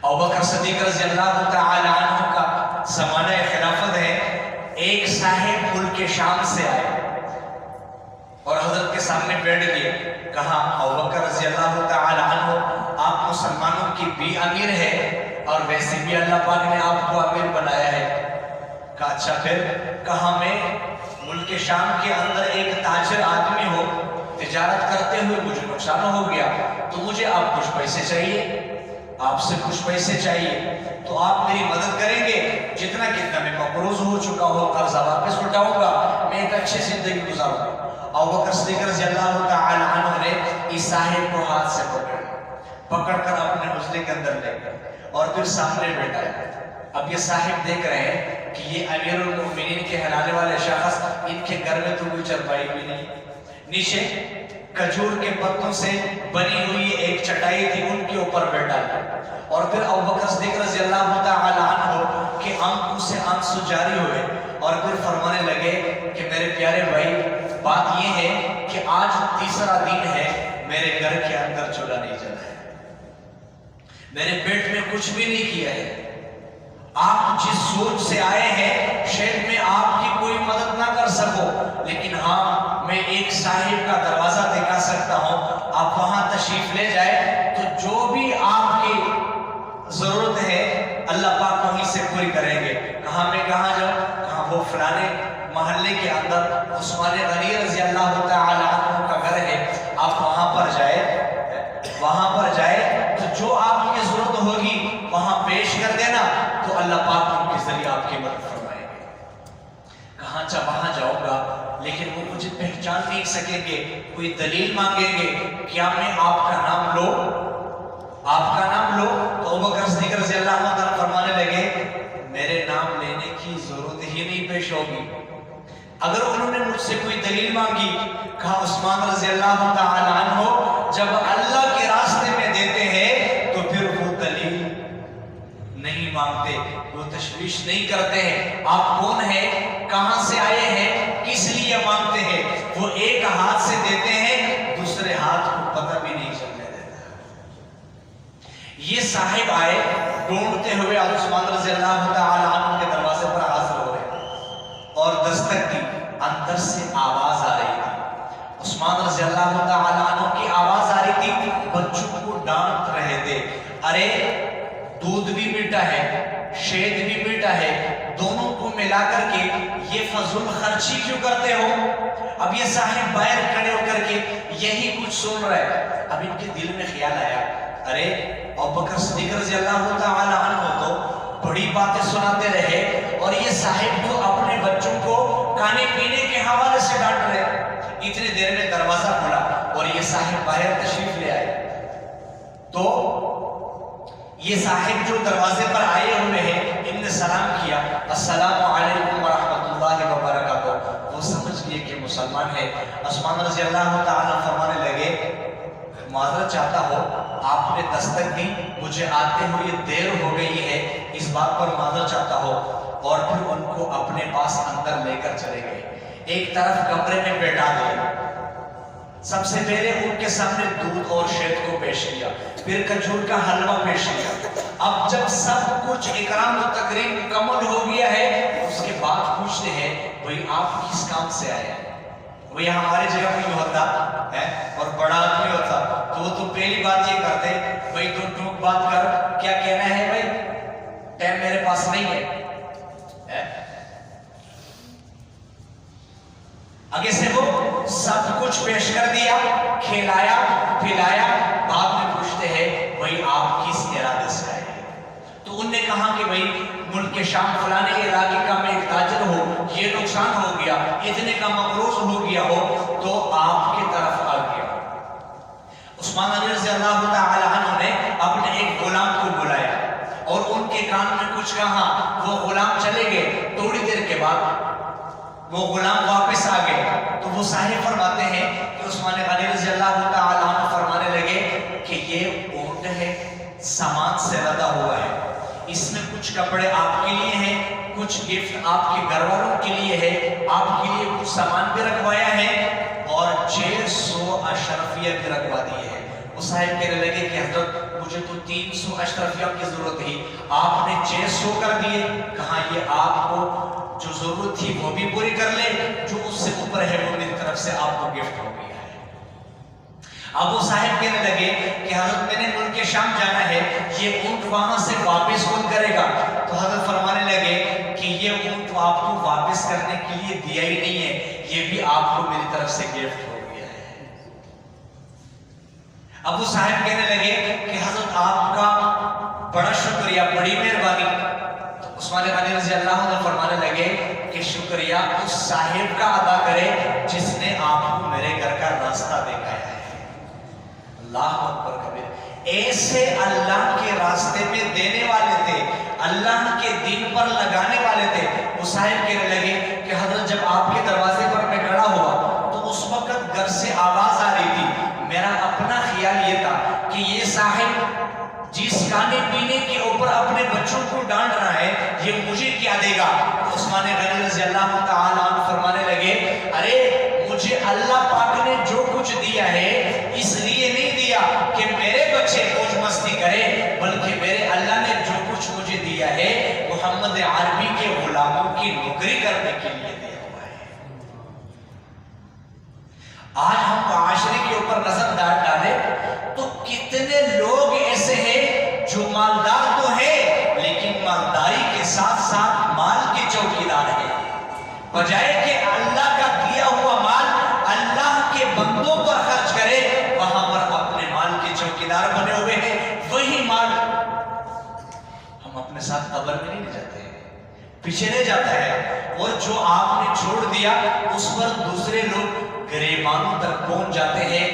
ابوبکر صدیق رضی اللہ تعالی عنہ کا زمانہ خلافت ہے، ایک صاحب ملک شام سے آئے اور حضرت کے سامنے بیٹھ گئے، کہا ابوبکر رضی اللہ تعالی عنہ آپ مسلمانوں کی بھی امیر ہے اور ویسے بھی اللہ پاک نے آپ کو امیر بنایا ہے۔ کہا اچھا پھر؟ کہا میں ملک شام کے اندر ایک تاجر آدمی ہو، تجارت کرتے ہوئے مجھے نقصان ہو گیا، تو مجھے آپ کچھ پیسے چاہیے، آپ سے کچھ پیسے چاہیے، تو آپ میری مدد کریں گے؟ جتنا میں مقروض ہو چکا ہو قرضہ واپس اٹھاؤں گا، میں ایک اچھی زندگی گزاروں گا۔ ابوبکر صدیق رضی اللہ تعالی عنہ نے اس صاحب کو ہاتھ سے پکڑ کر اپنے حجرے کے اندر لے گئے اور پھر سامنے بیٹھایا۔ اب یہ صاحب دیکھ رہے ہیں کہ یہ امیر المؤمنین کے ہلانے والے شخص، ان کے گھر میں تو کوئی چرپائی بھی نہیں، نیچے کھجور کے پتوں سے بنی ہوئی ایک چٹائی تھی، ان کے اوپر بیٹھا اور پھر ابوبکر صدیق رضی اللہ تعالی عنہ کے آنکھوں سے آنسو جاری ہوئے اور پھر فرمانے لگے کہ میرے پیارے بھائی، بات یہ ہے کہ آج تیسرا دن ہے میرے گھر کے اندر چولہا نہیں جلا ہے، میرے پیٹ میں کچھ بھی نہیں کیا ہے، آپ جس سوچ سے آئے ہیں شاید میں آپ کی کوئی مدد نہ کر سکوں، لیکن ہاں میں ایک صاحب کا دروازہ دکھا سکتا ہوں، آپ وہاں تشریف لے جائے تو جو بھی آپ کی ضرورت ہے اللہ پاک وہیں سے پوری کریں گے۔ کہاں میں کہاں جاؤں؟ کہاں وہ فلانے محلے کے اندر عثمان غنی رضی اللہ تعالی عنہ کا گھر ہے، آپ وہاں پر جائے تو جو آپ کی ضرورت ہوگی وہاں پیش کر دینا، تو اللہ پاک ان کے ذریعے آپ کی مدد فرمائیں گے۔ کہاں وہاں جاؤں گا لیکن وہ مجھے پہچان نہیں سکیں گے، کوئی دلیل مانگیں گے، کیا میں آپ کا نام لو؟ تو ابوبکر صدیق رضی اللہ عنہ فرمانے لگے میرے نام لینے کی ضرورت ہی نہیں پیش ہوگی۔ اگر انہوں نے مجھ سے کوئی دلیل مانگی، کہا عثمان رضی اللہ تعالی عنہ جب اللہ کے راستے میں دیتے ہیں تو پھر وہ دلیل نہیں مانگتے، وہ تشویش نہیں کرتے ہیں، آپ کون ہیں، کہاں سے آئے ہیں، کس لیے مانگتے ہیں، وہ ایک ہاتھ سے دیتے ہیں، دوسرے ہاتھ کو پتہ بھی نہیں چلنے دیتا۔ یہ صاحب آئے ڈھونڈتے ہوئے عثمان رضی اللہ تعالی عنہ کے دروازے پر حاضر ہوئے اور دستک دی، اندر سے آواز آ رہی تھی، عثمان رضی اللہ تعالی عنہ کی آواز آ رہی تھی، بچوں کو ڈانٹ رہے تھے، ارے دودھ بھی میٹھا ہے، شہد بھی میٹھا ہے، دونوں کو ملا کر کے یہ فضول خرچی کیوں کرتے ہو؟ اب یہ صاحب باہر کھڑے ہو کر کے یہی کچھ سن رہے، اب ان کے دل میں خیال آیا، ارے ابوبکر صدیق رضی اللہ تعالی عنہ تو بڑی باتیں سناتے رہے اور یہ صاحب تو اپنے بچوں کو کھانے پینے کے حوالے سے ڈانٹ رہے، اتنی دیر میں دروازہ کھلا اور یہ صاحب باہر تشریف لے آئے، تو یہ صاحب جو دروازے پر آئے ہوئے ہیں، ان نے سلام کیا، السلام علیکم ورحمۃ اللہ وبرکاتہ، وہ سمجھ گئے کہ مسلمان ہے۔ عثمان رضی اللہ تعالیٰ فرمانے لگے معذرت چاہتا ہو، آپ نے دستک دی، مجھے آتے ہوئے دیر ہو گئی ہے، اس بات پر معذرت چاہتا ہو، اور پھر ان کو اپنے پاس اندر لے کر چلے گئے، ایک طرف کمرے میں بیٹھا دیا، سب سے پہلے ان کے سامنے دودھ اور شہد کو پیش کیا، پھر کھجور کا حلوہ پیش کیا۔ اب جب سب کچھ اکرام و تکریم مکمل ہو گیا ہے، اس کے بعد پوچھتے ہیں بھئی آپ کس کام سے آئے ہیں؟ وہی ہمارے جگہ کوئی ہوتا ہے اور بڑا آدمی ہوتا تو وہ تو پہلی بات یہ کرتے بھئی تو ٹوک بات کر، کیا کہنا ہے بھئی، ٹائم میرے پاس نہیں ہے۔ آگے سے وہ سب کچھ پیش کر دیا، کھلایا پھلایا، بعد میں پوچھتے ہیں بھئی آپ کس ارادے سے آئے ہیں؟ تو انہوں نے کہا کہ بھئی ملک شام فلانے علاقے کا میں ایک تاجر ہوں، یہ نقصان ہو گیا، اتنے کا مقروض ہو گیا ہو تو آپ کی طرف آ گیا۔ عثمان علی رضی اللہ تعالی عنہ نے اپنے ایک غلام کو بلایا اور ان کے کان میں کچھ کہا، وہ غلام چلے گئے، تھوڑی دیر کے بعد وہ غلام واپس آ گئے، تو وہ صاحب فرماتے ہیں کہ عثمان غنی رضی اللہ تعالی عنہ فرمانے لگے کہ یہ اونٹ ہے، سامان سے لدا ہوا ہے، اس میں کچھ کپڑے آپ کے لیے ہیں، کچھ گفٹ آپ کے گھر والوں کے لیے ہے، آپ کے لیے کچھ سامان بھی رکھوایا ہے اور 600 اشرفیہ بھی رکھوا دی ہے۔ وہ صاحب کہنے لگے کہ حضرت مجھے تو 300 اشرفیہ کی ضرورت تھی، آپ نے 600 کر دیے. کہا یہ آپ کو جو ضرورت تھی وہ بھی پوری کر لے، جو اس سے اوپر ہے وہ میری طرف سے آپ کو گفٹ ہو گیا ہے. ابو صاحب کہنے لگے کہ حضرت میں نے ملک شام جانا ہے، یہ اونٹ وہاں سے واپس کون کرے گا؟ تو حضرت فرمانے لگے کہ یہ اونٹ آپ کو واپس کرنے کے لیے دیا ہی نہیں ہے، یہ بھی آپ کو میری طرف سے گفٹ ہو گیا ہے. ابو صاحب کہنے لگے کہ حضرت آپ کا بڑا شکریہ، بڑی مہربانی. تو عثمان غنی رضی اللہ عنہ فرمانے لگے کہ شکریہ اس صاحب کا ادا کرے جس نے آپ کو میرے گھر کا راستہ دکھایا ہے. اللہ اکبر کبیر. ایسے اللہ کے راستے میں دینے والے تھے، اللہ کے دین پر لگانے والے تھے. وہ صاحب کہنے لگے کہ حضرت جب آپ کے دروازے پر میں کھڑا ہوا تو اس وقت گھر سے آواز آ رہی تھی. میرا اپنا خیال یہ تھا کہ یہ صاحب جس کھانے پینے کے اوپر اپنے بچوں کو ڈانٹ رہا ہے یہ مجھے کیا دے گا؟ عثمان غنی رضی اللہ تعالیٰ عنہ فرمانے لگے ارے مجھے اللہ پاک نے جو کچھ دیا ہے اس لیے نہیں دیا کہ میرے بچے موج مستی کرے، بلکہ میرے اللہ نے جو کچھ مجھے دیا ہے محمد عربی کے غلاموں کی نوکری کرنے کے لیے دیا ہوا ہے. آج ہم معاشرے کے اوپر نظر ڈالیں تو کتنے لوگ ایسے ہیں جو مالدار تو ہیں لیکن مالداری کے ساتھ ساتھ مال کے چوکیدار ہیں. بجائے کہ اللہ کا دیا ہوا مال اللہ کے بندوں پر خرچ کرے، وہاں پر اپنے مال کے چوکیدار بنے ہوئے ہیں. وہی مال ہم اپنے ساتھ قبر میں نہیں لے جاتے ہیں، پیچھے لے جاتا ہے، اور جو آپ نے چھوڑ دیا اس پر دوسرے لوگ گریبانوں تک پہنچ جاتے ہیں.